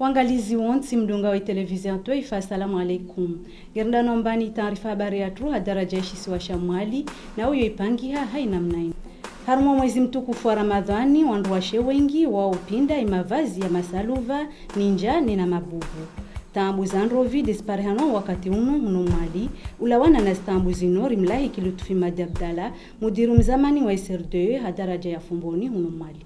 Wangalizi wonsi mdunga wa televizia toifa assalamu alaikum. Gerda nombani taarifa habari ya tu hadaraja ishisi wa Shamwali na uyo ipangiha haina mnaini. Harmo mwezi mtukufu wa Ramadhani wanduwashe wengi wao pinda imavazi ya masaluva, ninja na mabubu. Tambu zanrovi disparehano wakati uno mwali ulawana na stambu zinori mlahi kilutufi Abdalla mudiru mzamani wa SR2 hadaraja ya Fumboni mwali.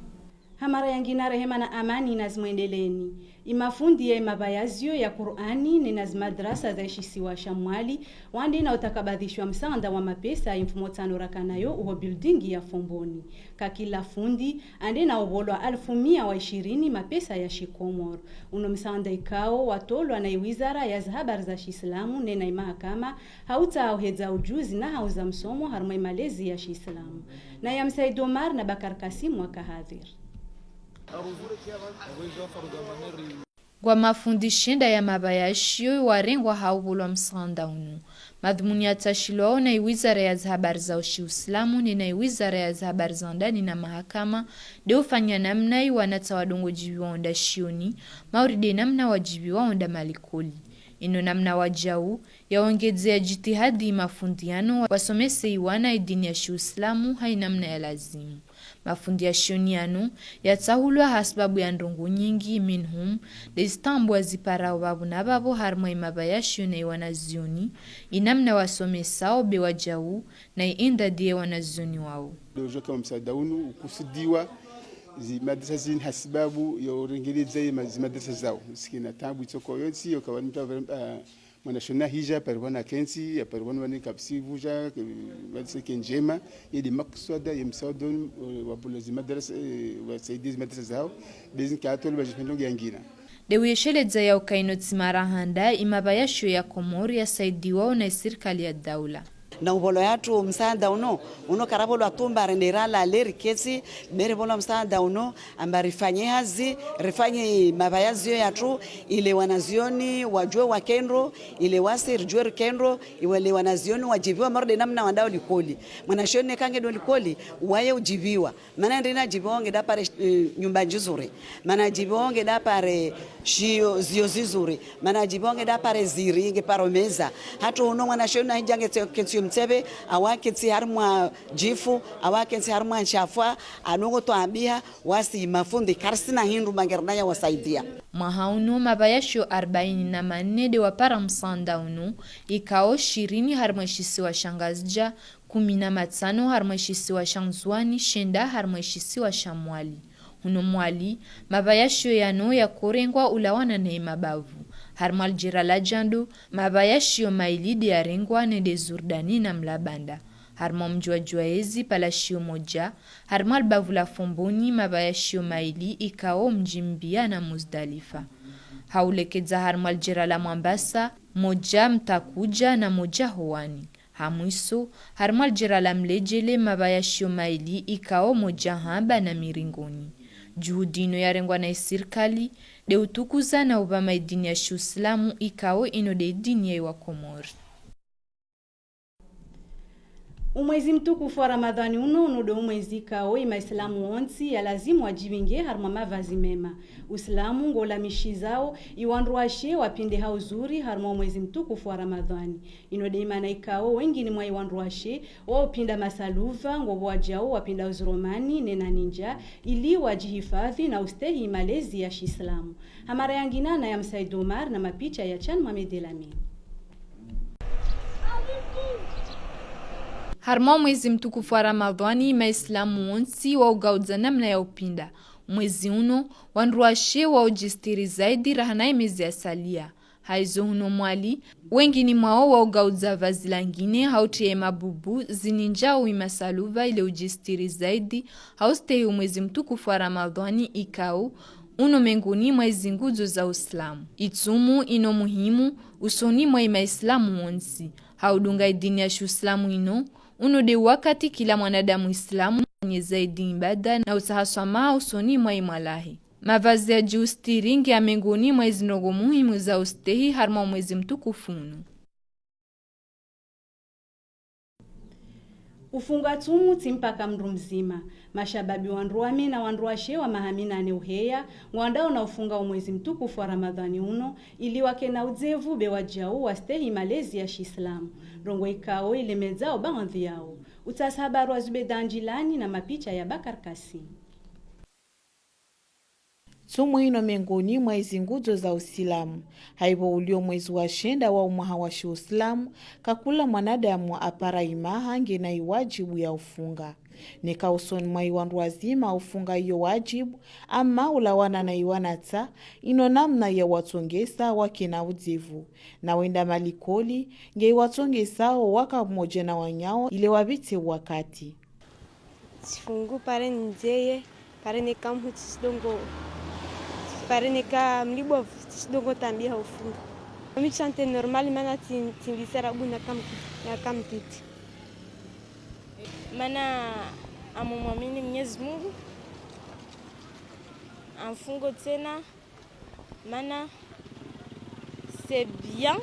Hamara yangina rehema na amani nazimwendeleni. Imafundi ya imabayazio ya Qur'ani ni madrasa za ishisiwa Shamwali wandi na utakabadhishwa msanda wa mapesa infumotano rakanayo uho building ya Fumboni. Kakila fundi andi na ubolwa 1120 mapesa ya shikomor. Uno msanda ikao watolwa na wizara ya habari za Islamu nena mahakama hauta auhedza ujuzi na hauza msomo harmai malezi ya Islamu. Na ya Msaid Omar na Bakar Kasim wa Kahadhir. Kwa mafundishinda ya mabayashio warengwa haubulwa msanda unu. Madhumuni ya tashilwao na wizara ya habari za Uislamu na wizara ya habari za ndani na mahakama de ufanya namna wanatawadongo jibiwa onda shioni mauride namna wajibiwa onda malikoli. Ino namna wajau yaongezea jitihadi mafundiano wasomese iwana idini ya Uislamu hai namna ya lazimu. Mafundi ya shioniano yatahulwa hasbabu ya ndongo nyingi minhum destambu zipara babu na babu harma imabayashio na wanazioni inamna wasomesao bewajau na inda die wanazioni wao. Dojo kama msadaunu ukusudiwa madrasa zin hasbabu ya uringilize madrasa zao sikina tabu itoko yonsi yokawanita mwanashona hija parwana kensi ya parwana wani kapsi vuja madrasa kenjema ili makswada ya msaudon wabulazi madrasa wasaidizi madrasa zao bezin katolo bajipendongo yangina dewiyesheleza ya ukainoti marahanda imabayasho ya Komori ya saidiwao na serikali ya daula. Na ubolo yatu msaada uno karabolo atumba renderala aleri kesi mere bolo msaada uno ambari fanye hazi refanye mabayazio yatu ile wanazioni wajue wakendro ile wasir jue kendro ile wanazioni wajibiwa marde namna wandao likoli mwanashoni kange do likoli waye ujibiwa maana ndina jibiwa ngeda pare nyumba nzuri maana jibiwa ngeda pare shio zio zizuri maana jibiwa ngeda pare ziri nge paromeza hatu uno mwanashoni hijange kensi mtebe awaketi harmwa jifu awaketi harmwa shafwa anongo toambia wasi mafundi karsina hindu mangernaya wasaidia mahauno mabayasho 44 de wapara msanda unu ikao 20 harmashisi wa shangazja 15 harmashisi wa shanzwani shenda harmashisi wa Shamwali uno mwali mabayasho yano ya korengwa ulawana na mabavu harmal jirala jandu mabayashio mailidi ya rengwa nede Zurdani na Mlabanda harmo mjuajuaezi palashio moja harmal bavula Fumboni mabayashio maili ikao mjimbia na Muzdalifa haulekeza harmal jirala Mombasa moja Mtakuja na moja Howani hamwiso harmal jirala Mlejele mabayashio maili ikao moja Hamba na Miringoni. Juhudino ya rengwa na serikali de utukuza na ubama idini ya Uislamu ikao ino de idini ya Komori. Umwezi mtukufu wa Ramadhani uno do umwezi kao imaislamu wonsi ya lazimu wajibinge harma mavazi mema. Uislamu ngola mishizao iwanruashe wapinde hao zuri harma umwezi mtukufu wa Ramadhani. Ino de imana ikao wengi ni mwa iwanruashe wao pinda masaluva ngobo wajao wapinda uzuromani nena ninja ili wajihifadhi na ustehi malezi ya Islamu. Hamara yangina na ya Msaid Omar na mapicha ya Chan Mohamed Elami. Harma mwezi mtukufu wa Ramadhani maislamu wonsi wa ugaudza namna ya upinda. Mwezi uno wanruashe wa ujistiri zaidi rahana mezi ya salia. Haizo huno mwali, wengi ni mwao wa ugaudza vazi langine hautie mabubu zininjao imasaluva ile ujistiri zaidi haustehi mwezi mtukufu wa Ramadhani ikao uno menguni mwezi nguzo za Uislamu. Itumu ino muhimu usoni mwa imaislamu wonsi. Haudunga idini ya Uislamu ino uno de wakati kila mwanadamu Islamu nye zaidi ibada na usahaswama usoni mwa imalahi. Mavazi ya justiringi ya menguni mwa izinogo muhimu za ustehi harma mwezi mtukufunu. ufunga tumu timpaka mndu mzima mashababi wanruame na wanruashe wa mahamina ane uheya ngwandao na ufunga umwezi mtukufu wa Ramadhani uno ili wake na udzevu bewajau wastehi malezi ya Shiislamu rongo ikao ile mezao baadhi yao utasabaru wa Zubedanjilani na mapicha ya Bakar Kasim. Tumu ino miongoni mwa hizi nguzo za Uislamu haibo ulio mwezi wa shenda wa umaha wa Uislamu kakula mwanadamu apara imaha ngena iwajibu ya ufunga nika usoni mwa iwandu wazima ufunga iyo wajibu ama ulawana na iwanata ino namna ya watongesa wake na udzivu na wenda malikoli nge watongesa waka mmoja na wanyao ile wabite wakati sifungu pare nzeye pare nikamu tisidongo pare nika mlibo tisidongo tambia ufunga mimi chante normal mana tindisera buna kamtiti mana amumwamini Mwenyezi Mungu amfungo tena mana c'est bien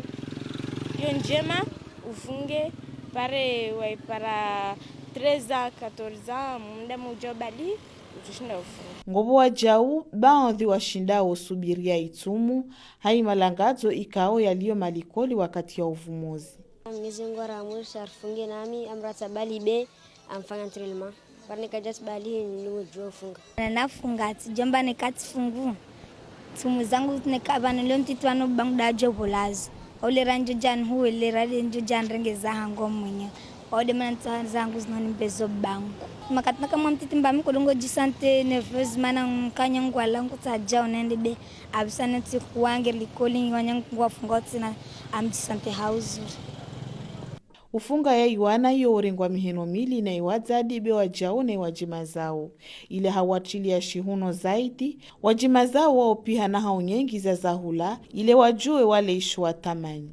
yo njema ufunge pare wai para 13 ans 14 ans muda mujobali utushinda ufunge ngobo wajau baadhi washinda usubiria itumu hai malangazo ikao yaliyo malikoli wakati ya uvumuzi Mwenyezi Mungu aramusha afunge nami amrata bali be amfanya trilma parne kajas bali ni ufunga na nafunga jomba nikatifungu tumu zangu nikabana leo mtitwano bangda jobolazo ole ranjo jan hu ile ranjo jan rengeza hango mwenye ode manata zangu zinani bezo bangu makatna kama mtitimba mikolongo jisante nerveuse mana mkanyangu alangu tajao nende be abisana tikuange likoli wanyangu wafunga tsina amjisante house ufunga ya iwana yo orengwa miheno mili na iwadzadi be wajao na wajima zao ile hawatili ya shihuno zaidi wajima zao wao pia na hao nyengi za zahula ile wajue wale ishwa tamani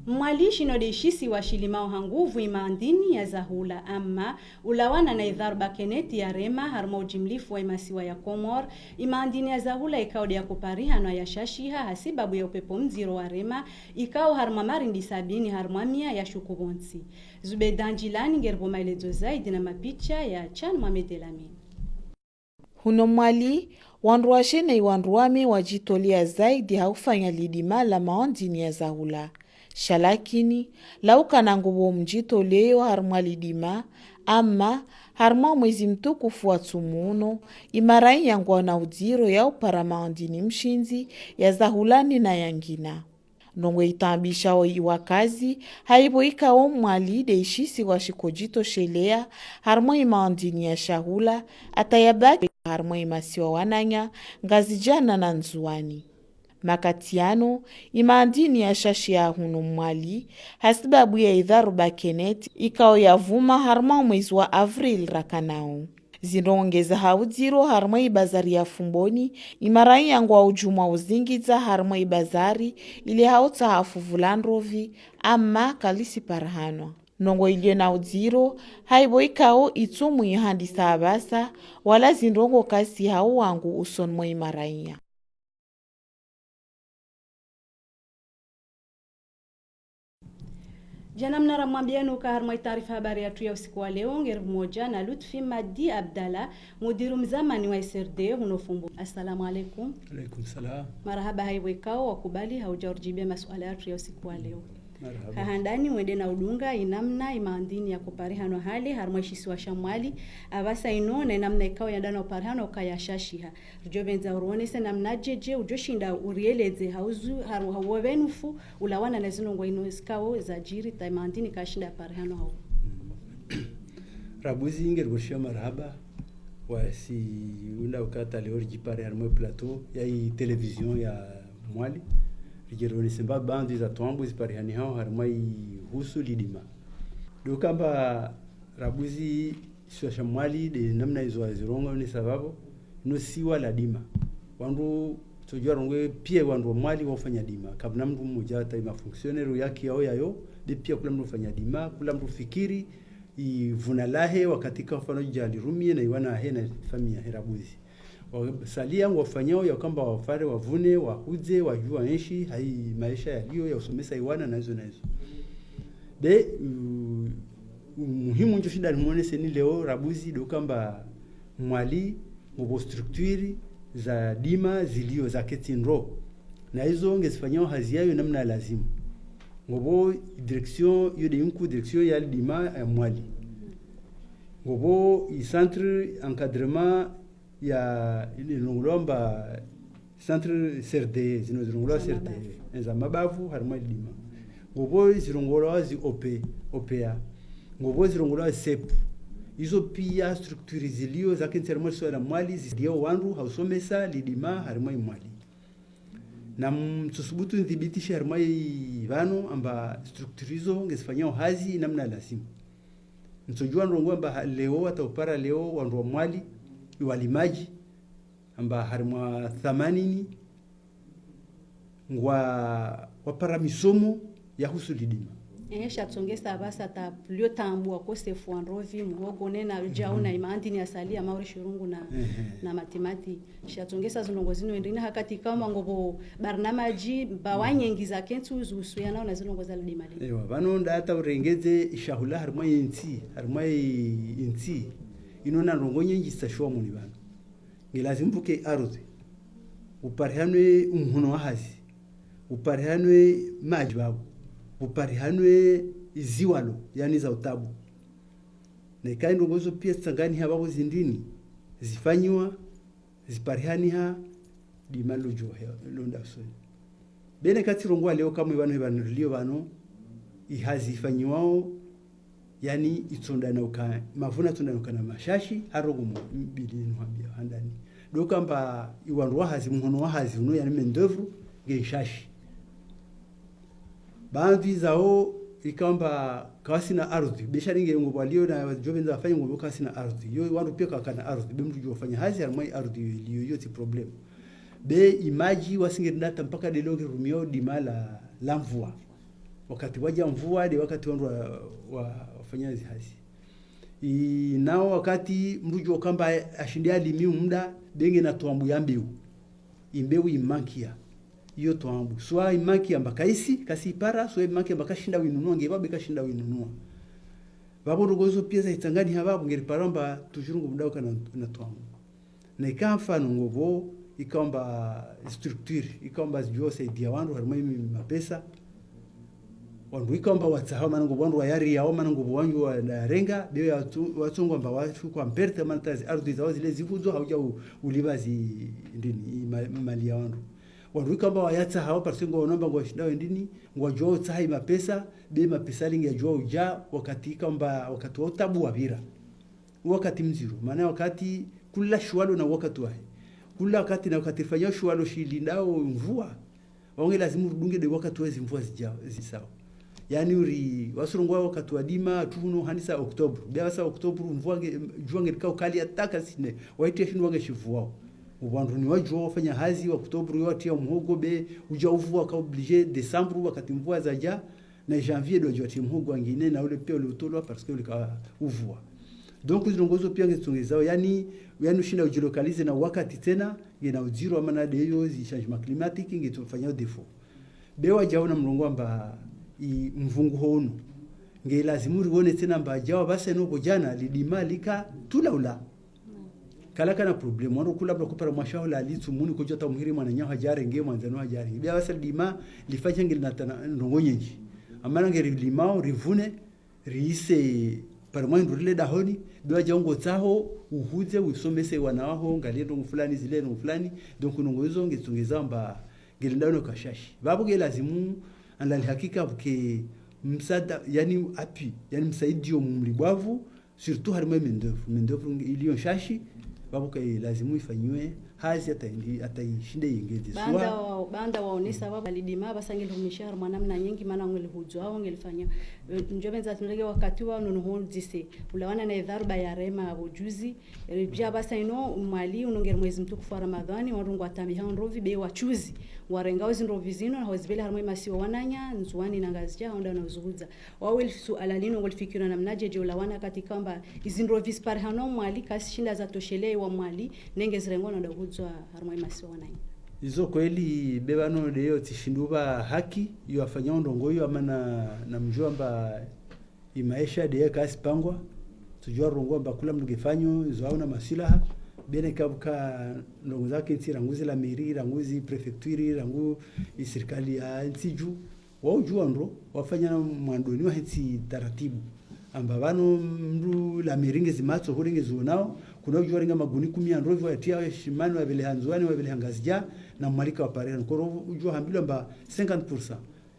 mwalishi no deshisi wa shilimao hanguvu imaandini ya zahula ama ulawana na idharba keneti ya rema harma ujimlifu wa imasiwa ya Komor imaandini ya zahula ikao ya kupariha na ya shashiha hasibabu ya upepo mziro wa rema ikao harma marindi sabini harma mia ya shukubonsi Zubedanjilani ngerbo maelezo zaidi na mapicha ya Chan Mohamed Elamin huno mwali wanruashe na iwanruame wajitolia zaidi haufanya lidima la maondini ya zahula shalakini lauka na ngubo mjito leo harma lidima ama harma mwezi mtukufu wa tumuno imarai yangu na udiro ya uparamaondini mshinzi ya zahulani na yangina nongwe itambisha wakazi haibo ikao mwali deishisi wa shikojito shelea harma imaondini ya shahula atayabaki harma imasiwa wananya ngazijana na nzuani makatiano imaandini ya shashi ya huno mwali hasibabu ya idharuba keneti ikao ya vuma harma mwezi wa Avril rakanao zinongeza haudiro harma ibazari ya fumboni imarai yangu wa ujuma uzingiza harma ibazari ili hauta hafu vulandrovi ama kalisi parhanwa nongo ilio na udiro haibo ikao itumu ihandisa abasa wala zindongo kasi hao wangu usonmo imaraiya Jana mnara mwambienu ka harma taarifa habari yetu ya usiku wa leo ngeri moja na Lutfi Madi Abdalla mudiru mzamani wa SRD hunofumbu. Assalamu alaikum. Alaikum salam. Marhaba haiwekao wakubali haujaurjibia masuala yetu ya usiku wa leo. Marhaba. Hahandani mwende na udunga inamna imaandini ya kuparihano hali harma ishisi wa shamwali abasa ino na namna ikao ya dana uparihano kaya shashiha rujobenza uruonese namna jeje ujoshinda urieleze hauzu haru hawenufu ulawana na zinongo ino iskao za jiri ta imaandini kashinda parihano hau Rabuzi ingeri kushia marhaba wasi ula ukata leo jipare harma plateau ya hii television ya mwali Rijero simba bandi za tuambu ziparihani hao harmai husu lidima. Dokamba rabuzi shwa shamwali de namna hizo wazirongo ni sababu no siwa la dima. Wandu tujua rongwe pia wandu mwali wafanya dima. Kabla mtu mmoja hata ima fonctionnaire yake yao yayo de pia kula mtu fanya dima, kula mtu fikiri ivunalahe wakati kwa mfano jali rumie na iwana he na familia herabuzi. Wasalia wafanyao ya kwamba wafare wavune wahuze wajua nchi hai maisha yaliyo ya usomesa iwana na hizo be muhimu njo shida nimuone seni leo rabuzi dokamba mwali ngobo structure za dima zilio za ketinro na hizo ngesifanyao hazi yayo namna lazimu ngobo direction yode yunku direction ya dima ya mwali ngobo i centre encadrement ya ile ngolomba centre CRD zinozirongolwa CRD za mabavu harimo dima ngobo zirongolwa zi OPA ngobo zirongolwa SEP hizo pia structure zilio za kentermoso na mwali zidio wandu hausomesa lidima harimo mwali na mtusubutu ndhibitisha harimo vano amba structure hizo ngesifanyao hazi namna lazima mtojua ndongo amba leo ataupara leo wandu wa mwali walimaji amba harimo 80 ngwa wapara misomo ya husu lidima shatsongesa basa ta plio tambua ko sefu androvi mugogo nena jauna imanti ni asali amauri shirungu na matemati shatsongesa zinongozi no ndina hakati kama ngobo barnamaji bawanyengiza kentu uzusuya na zinongoza lidima le ewa bano ndata urengeze ishahula harimo inti inona rongonye ngisashwa muni bano ngilazimbuke ardhi uparihanwe umhuno wahazi uparihanwe maji babo uparihanwe iziwalo yani za utabu na ikaenda ngozo pia tsangani hababo zindini zifanywa ziparihaniha dimalo johe londa so bene kati rongwa leo kama banulio bano ihazi ifanywa yani itsonda na uka mavuna tsonda na mashashi harogumo bili nwambia handani dokamba iwandu wahazi mhono wahazi uno yani mendevu geshashi baadhi zao ikamba kasina ardhi bisharinge ngo walio na jobenza afanye ngo kasina ardhi yo wandu pia kana ardhi bemtu jofanya hazi harmai ardhi liyo yote problem be imaji wasinge ndata mpaka delonge rumio dimala la mvua wakati waja mvua de wakati wandu wafanya hizi hazi nao wakati mrujo kamba ashindia limiu muda benge na tuambu yambiu imbeu imankia iyo tuambu swa imaki ambakaisi kasipara swa imaki ambakashinda winunua ngebabe kashinda winunua babo rugozo pia za itangani hababu ngeriparamba tujurungu mudao kana na tuambu na ikamfano ngobo ikamba structure ikamba jose dia wandu harimo mapesa wandu ikamba watsaha manango wandu wayari yao manango wanju wa renga beo ya watsongo amba watu kwa mperte mantazi ardhi zao zile zivuzo hauja ulibazi ndini mali ya wandu wandu kamba wayatsa hawa parsengo onomba ngo shindao ndini ngo jo tsai mapesa be mapesa lingi jo uja wakati kamba wakati wa utabu wabira wakati mziro maana wakati kula shwalo na wakati wahe kula wakati na wakati fanya shwalo shilindao mvua wange lazima udunge de wakati wa mvua zijao zisao yani uri wasurungwa wakati wa dima tuno hanisa Oktoba bia sa Oktoba mvua juange likao kali ataka sine waite shindu wange shivua ubandu ni wajua wafanya hazi wa Oktoba yote ya mhogo be uja uvua ka obligé December wakati mvua zaja na janvier do joti mhogo wengine na ule pia ule utolwa parce que ule ka uvua donc zinongozo pia ngezongezao yani shinda ujilokalize na wakati tena ina ujiro amana de hiyo zi changement climatique ngetofanya défaut bewa jaona mlongo amba mvungu hono nge lazimu rione tena mba jawa basa no jana lidima lika tulaula kala kana problem wano kula bla kupara mashaula litu muni kujota muhiri mwana nyaho hajare nge mwanzano hajare bia basa lidima lifanya ngeli natana ndongonyeji amana ngeri limao rivune riise parmando rile dahoni bia jaongo taho uhuze usomese wanaho ngaliendo fulani zile no fulani donc nongozo ngezongeza mba ngelindano kashashi babu ge lazimu andali hakika buke msada yani api yani msaidio mlibwavu surtout harimo mendevu iliyo shashi babu kai lazimu ifanywe hazi ataishinde yengezi banda waonesa baba lidima basange lumishar mwanamna nyingi maana ngeli hujo au ngelifanya njobenza tunlege wakati wa nono dise ulawana na idharuba ya rema ujuzi ribja basa ino mali unongera mwezi mtukufu wa Ramadhani warungu atambi hanrovi be wachuzi warengao zinrovi zino na hozibele harimo masiwa wananya nzuani na ngazija onda na uzuhuza wawel suala lino ngolifikira na mnaje je ulawana katika kwamba izinrovi spar hano mali kasi shinda za toshele wa mali nenge zirengo na dahuzwa harimo masiwa wananya Izo kweli bebano leo tishinduba haki yo afanya ndongo yo ama na mjua mba imaisha de kasi pangwa tujua rongo mba kula mngefanyo izo hauna masilaha bene kabuka ndongo zake nti ranguzi la mairie ranguzi prefecture rangu serikali ya ntiju wao jua ndo wafanya mwandoni wa hiti taratibu amba bano mru la miringe zimatso huringe zonao kuna ujua ringa maguni 10 androvi watia shimani wa vile hanzwani wa vile hangazija na mmalika wa parera koro ujua hambilo amba 50%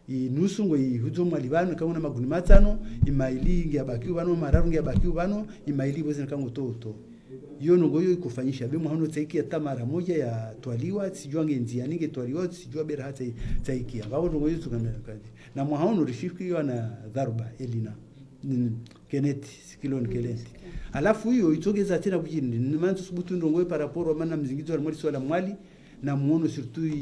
nusu ngo ihuzo malibano kama na maguni matano imaili ngia bakiu bano mararu ngia bakiu bano imaili boze kango toto yo ngo yo ikufanyisha bemo hano tsaiki hata mara moja ya twaliwa sijua ngenzi ninge twaliwa sijua bera hata tsaiki ngao ngo yo tukamera kaji na mwahono rishifiki yo na dharuba elina keneti sikiloni kelenti alafu hiyo itogeza tena kujini nimanzo subutu ndongo paraporo maana mzingizo wa mwali swala mwali na muono surtout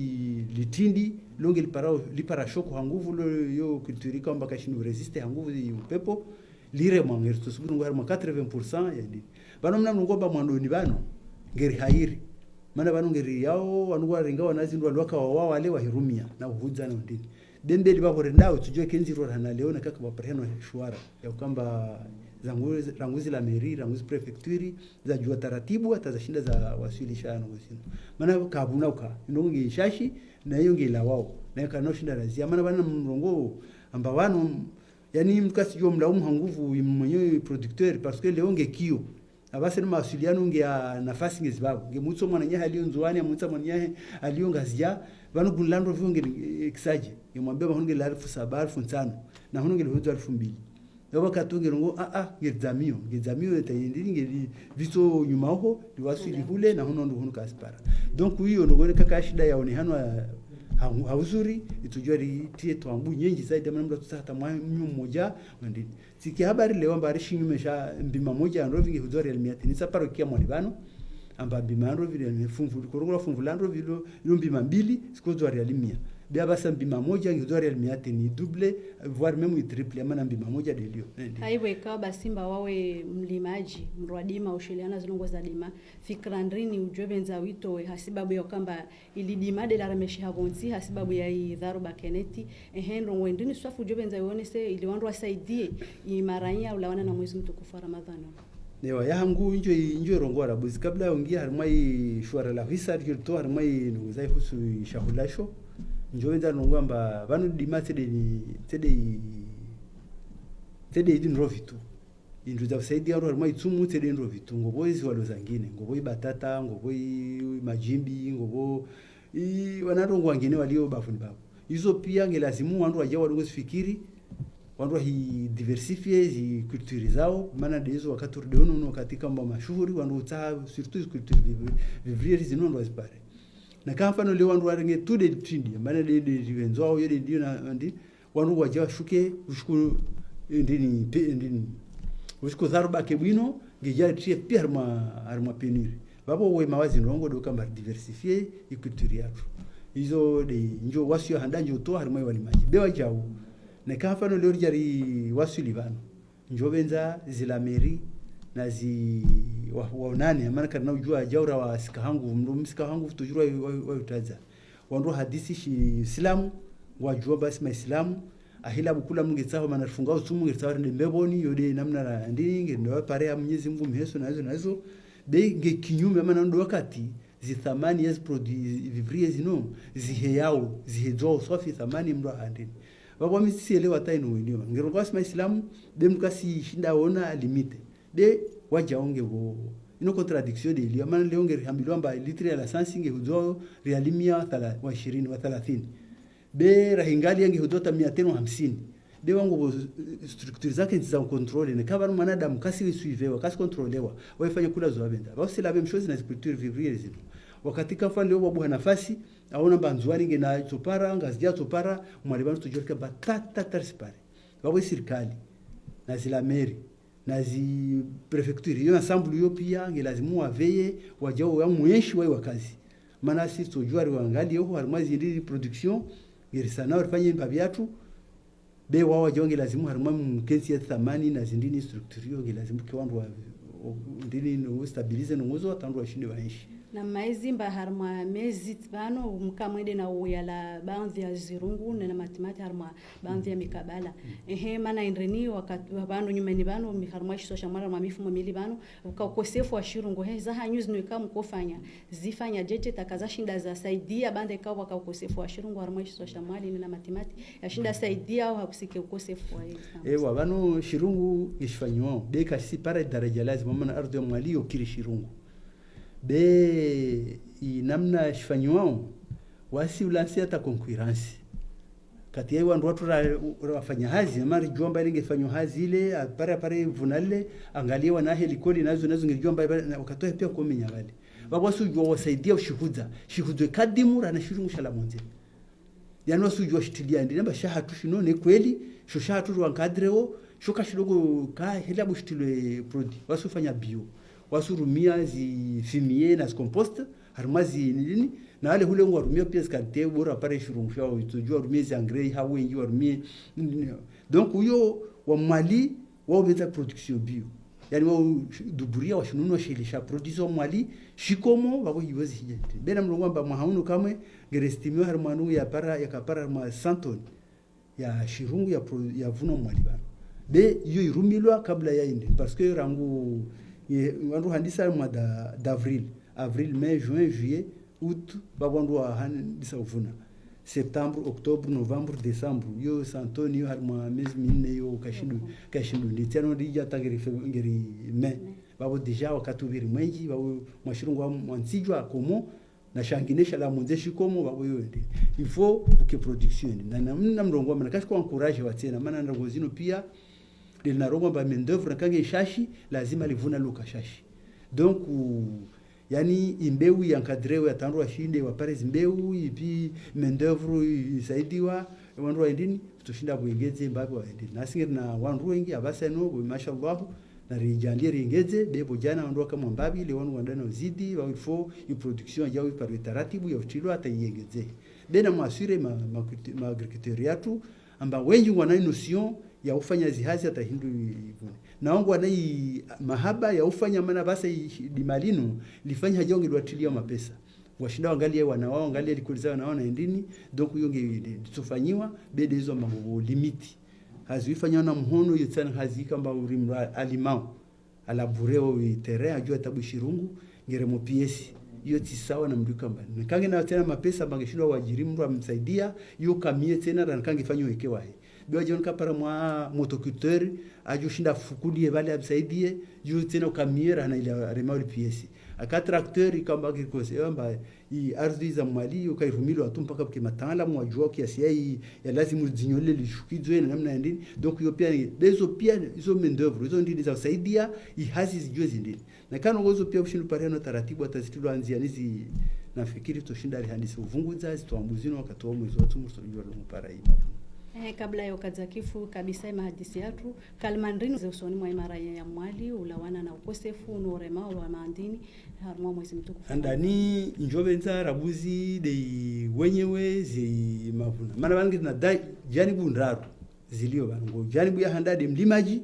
litindi longe lipara shoko hanguvu lo yo kulturika mbaka shinu resiste hanguvu upepo lire mwangerto subutu ngwa 80% yadi bano mna ngomba mwandoni bano ngeri hairi maana bano ngeri yao wanugwa ringa wanazindwa lwaka wao wale wa hirumia na uhuza na ndini dembeli babore ndao tujue kenzi ro hana leo na kaka bapreno shwara ya kwamba ranguzi la mairie ranguzi prefecture za jua taratibu atazashinda za wasilishana ngosino maana kabuna uka ndonge shashi na hiyo ngila wao na kanoshinda razia maana bana mrongo amba wanu yani mkasi jo mlaumu nguvu mwenyewe producteur parce que leo ngekio abase no masiliano ngia nafasi ngezibabu ngemutso mwana nyaha aliyo nzuani amutsa mwana nyaha aliyo ngazia bano bunlando vionge exaje yomwambia bahunge la 7,500 na hunge 2,000 yoba katunge rongo ngezamio tayindiri ngeli viso nyuma ho liwasili hule na huno ndo kaspara donc hiyo ndo kaka shida yaone hano hauzuri itujua tie twambu nyenji zaidi maana mtu hata mmoja ndini siki habari leo mbari shinyumesha mbima moja ndo vingi hudhori almiati ni saparo kia mwalibano amba mbima ndo vile mfunvu korongora funvu lando vile mbima mbili sikozo alimia bia basa mbima moja ngidhori almiati ni double voire même triple maana mbima moja delio haiwe kwa basimba wawe mlimaji mrwadima ushiliana zilongo za dima fikra ndrini ujobenza wito we hasibabu ya kamba ilidima de la remeshi hagonzi hasibabu ya idharuba keneti ehendo wendini swafu ujobenza yonese iliwandu wasaidie imaranya ulawana na mwezi mtukufu wa Ramadhani newa yangu injo rongora buzi kabla yongia harmai shwara la hisa rito harmai nuzai husu shahulasho njoenda nongamba vanu dimate tede idin rovitu indu za saidi ya harmai tsumu tede rovitu ngoboizi walo zangine ngoboi batata ngoboi majimbi ngobo wanarongo wangine walio bafuni babo hizo pia ngelazimu wandu waje walongo sifikiri wandu hi diversifie zi culture zao maana dezo wakati rudono katika mambo mashuhuri wandu uta surtout culture vivrier zino ndo azipare na kama mfano leo wandu warenge tude tindi maana de wenzo wao yede ndio na ndi wandu waje washuke ushukuru ndini ushukuru dharuba kebwino ngejari trie pia harma penir babo we mawazi ndongo do kamba diversifie culture yako hizo de njo wasio handanjo to harma walimaji bewa jao na kafano leo jari wasulivano njobenza zila mairie na zi waonane maana kana ujua jaura wa sikahangu msikahangu tujua wa utaza wandu hadisi shi islamu wajua basi maislamu ahila bukula mngetsaho maana funga usumu ngetsaho ndembeboni yode namna ndinge ndo pare ya Mwenyezi Mungu mheso nazo be kinyume maana ndo wakati zi thamani ya produits vivrier zino ziheyao zihezo sofi thamani mro andini baba misi elewa taino wenyewe ngero kwa sima islamu demkasi shinda ona limite de wajaonge bo ino contradiction de ile maana leo ngeri hambilwa mba litre ya lisansi nge huzo realimia 20 wa 30 be rahingali yange hudota 550 de wangu structure zake za control ne kama mwanadamu kasi suivewa kasi controlewa waifanye kula zo abenda basi la même chose na structure vivrier zino wakati kafa leo wabu nafasi aona banzwani ngena topara ngazia topara mwalibano tujorika batata tarspare babo serikali na zila mairie na zi prefecture yo ensemble yo pia ngelazimu waveye wajao ya mweshi wa kazi maana sisi tujwari wangali yo harmazi ndi production irisana wafanye babiatu be wao jonge lazimu harma mkensi ya thamani na zindini structure yo ngelazimu kiwandu ndini no stabilize no ngozo atandu washinde waishi na maizi mba harma mezi tano mkamwende na uyala baadhi ya zirungu na matimati harma baadhi ya mikabala maana indreni wakati bano nyumeni bano miharma shiso shamara mamifumo mili bano ukosefu wa shirungu za hanyuzi nweka mkofanya zifanya jeje takaza shinda za saidia bande kwa ukosefu wa shirungu harma shiso shamali na matimati ya shinda saidia au hakusike ukosefu wa bano shirungu ishfanywa beka si para daraja lazima maana ardhi ya mwali ukiri shirungu be namna shifanywa wasi ulansi hata concurrence kati yao watu wafanya hazi mara jomba ile ingefanywa hazi ile pare vunale angalia wana helikoli nazo ngejomba wakatoa pia komenya wale wasu wasaidia ushuhuda kadimura na shirungu shala monze yani wasu shitilia ndi namba shahatu shino ne kweli shahatu wankadreo shoka shidogo ka hela bushitile produit wasu fanya bio wasurumia zifimie na compost harmazi nini na wale hule warumia pia skante bora pare shurungu yao tujua rumie za engrais hawe wengi warumie donc huyo wa mali wao beta production bio yani wao duburia wa shununu shilisha production mali shikomo wao yiwezi hijete bena mlongo amba mahauno kamwe gerestimiwa harmanu ya kapara ma santon ya shirungu ya vuno mali bana be hiyo irumilwa kabla ya inde parce que rangu wandu handisa mwada avril mai juin juillet août babandu handisa uvuna septembre octobre novembre décembre yo santonio harma mes mine yo kashindu nditiano dija tageri ngeri mai babo deja wakatubiri mwenji babo mwashirungu wa mwanzijwa komo na shanginesha la monzeshi komo babo yo ndi il faut que production na mrongo mana kashiko encourage watena maana ndangozino pia linarongo ba main d'œuvre kange shashi lazima livuna luka shashi donc yani imbeu yankadrewe atandwa shinde wa pare zimbeu ipi main d'œuvre isaidiwa wandu waendini tushinda kuengeze mbapo waendini nasinge na wandu wengi abasano mashallah na rijandia ringeze bebo jana wandu kama mbabi ile wandu wandana uzidi wa ifo i production yao par taratibu ya utilo hata iengeze bena masure ma agriculture amba wengi wana notion ya ufanya zihazi hata hindu ivune naongo wanai mahaba ya ufanya maana basa limalino lifanya hajonge liwatilia mapesa washinda wangalia wanawao angalia likuliza wanaona endini donc hiyo tufanyiwa bede hizo mambo limiti hazifanya na mhono yetsana hazi kamba urimra alimao alabureo terrain ajua tabu shirungu ngeremo PS hiyo tisawa na mduka mbali nikange na tena mapesa bangeshindwa wajiri mtu amsaidia hiyo kamie tena na nikange fanywe wekewa he biwa jon kapara mwa motoculteur ajushinda fukudie bale absaidie yu tena kamiera na ile remauli PS aka tracteur ikamba kikose yamba i ardhi za mali ukairumilo atumpaka kwa matala mwajua kiasi ya lazima zinyole lishukizwe na namna ndini donc hiyo pia dezo pia hizo main d'œuvre hizo ndini za kusaidia ihazi zijue zindini na kana ngozo pia ushindu pariano taratibu atazitilo anzia nizi nafikiri toshinda alihandisa uvunguza zitoambuzino wakatoa mwezi watu msojua lumupara hii kabla ya ukazakifu kabisa mahadisi yatu kalmandrini za usoni mwa imara ya mwali ulawana na ukosefu unorema wa maandini harma mwezi mtukufu andani njobenza rabuzi de wenyewe zi mavuna maana bangi na dai janibu ndaru zilio bango janibu ya handade mlimaji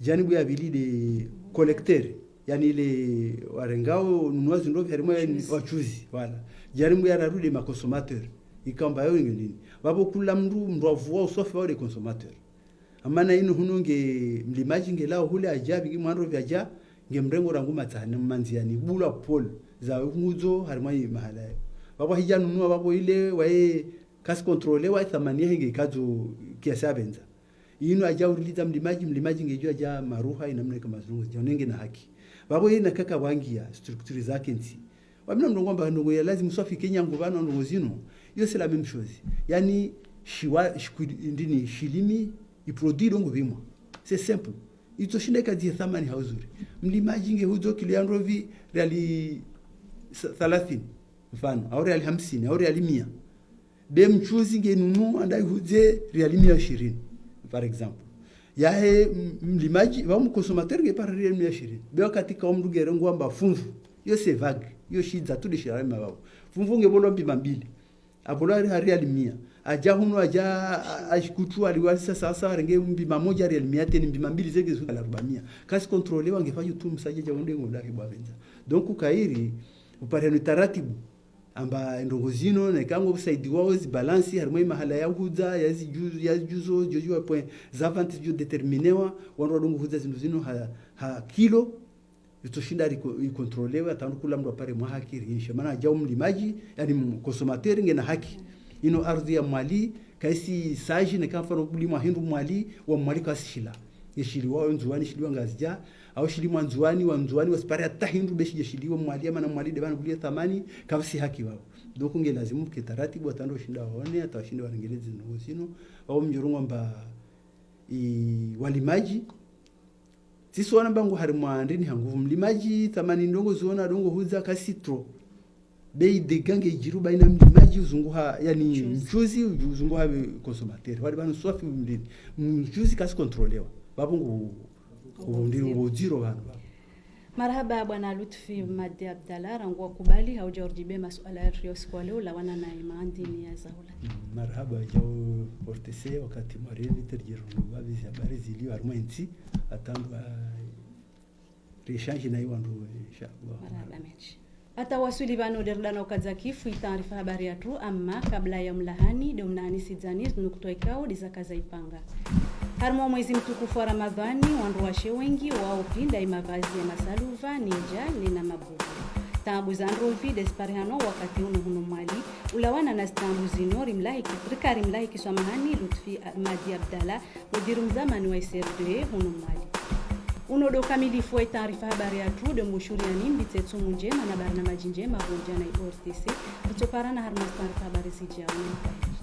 janibu ya bili de collecteur yani ile warengao nunuazi ndo harma wachuzi wala janibu ya raru de makonsomateur ikamba yao ngini babo kula mndu avua usofi wale consommateur amana ino hununge mlimaji ngelao hule ajabi kimwando vyaja ngemrengo rangu matana manziani bula pol za nguzo harmai mahala babo hija nunua babo ile wae kas controle wa thamania hinge kazo kiasa benza ino aja uliliza mlimaji ngejua ja maruha inamna kama zungu jonenge na haki babo ina kaka wangia structure zake nti wamna mndongomba ndongo ya lazima usofi Kenya ngubano ndongo zino yo c'est la même chose yani ndini shilimi iproduit dongo bimwa c'est simple itoshinda kazi thamani hauzuri mlimaji nge huzo kiliandro vi reali 30 mfano au reali 50 au reali 100 be mchuzi nge nunu andai huze reali 120 par exemple ya he mlimaji ba mkonsomateur nge par reali 120 be katika omduge rengo amba funvu yo c'est vague yo shiza tu de shirama babo funvu nge bolo mbi mbili abulari reali 100 aja huno aja ashikutu aliwalisa sasa renge mbima moja reali 100 tena mbima mbili zege zunga 400 kasi controle wangefanya tu msaje ja unde ngola kibwa benza donc kairi upare taratibu amba ndongo zino na kango usaidi wao zibalansi harimo mahala ya huza ya juzo jojo point zavanti jo determinewa wanro dongo huza zino ha kilo itoshinda ikontrolewa atanu kula mtu apare mwa haki risha maana jao mlimaji yani consumateur ngena haki ino ardhi ya Mali kaisi saji na kama faro bulima hindu Mali wa Mali kasishila yeshili wao nzuani shiliwa ngazija au shili nzuani wasipare hata hindu beshi yeshiliwa Mali ama na Mali de bana bulia thamani kavsi haki wao doko nge lazimu kitaratibu atando shinda waone atawashinda warengelezi nozino au mjorungo mba walimaji sisi wana bangu harimwa ndini hanguvu mlimaji thamani ndongo zuona dongo huza kasitro bei de gange jiru baina mlimaji uzunguha yani mchuzi uzunguha consumateur wale bana swafi mlini mchuzi kasi kontrolewa babungu ndiro bojiro bana. Marhaba bwana Lutfi Madi Abdalla rangwa kubali haujajibe masuala ya siku leo la wana na imani ya Zahula. Marhaba jao portese wakati mareni terjero baadhi ya habari zilio harmointi atamba rishanji na iwandu inshallah. Marhaba mechi atawasuli bano derdano kazakifu taarifa habari yetu amma kabla ya mlahani domnani sizani nukutoikao dizakaza ipanga harmo mwezi mtukufu wa Ramadhani wanruwashe wengi wao pinda imavazi ya masaluva ninja nina mabubu tabu za nrovi despariano wakati hunu Mali ulawana na stambu zinori mlahi kiswamahani Lutfi Madi Abdalla mudiru mzamani wa SRD hunu Mali unodo kamilifu wa taarifa habari ya tu de mushuriani mbitetu njema na barnamaji njema bonjana iortc kutokana na harmas taarifa habari zijao.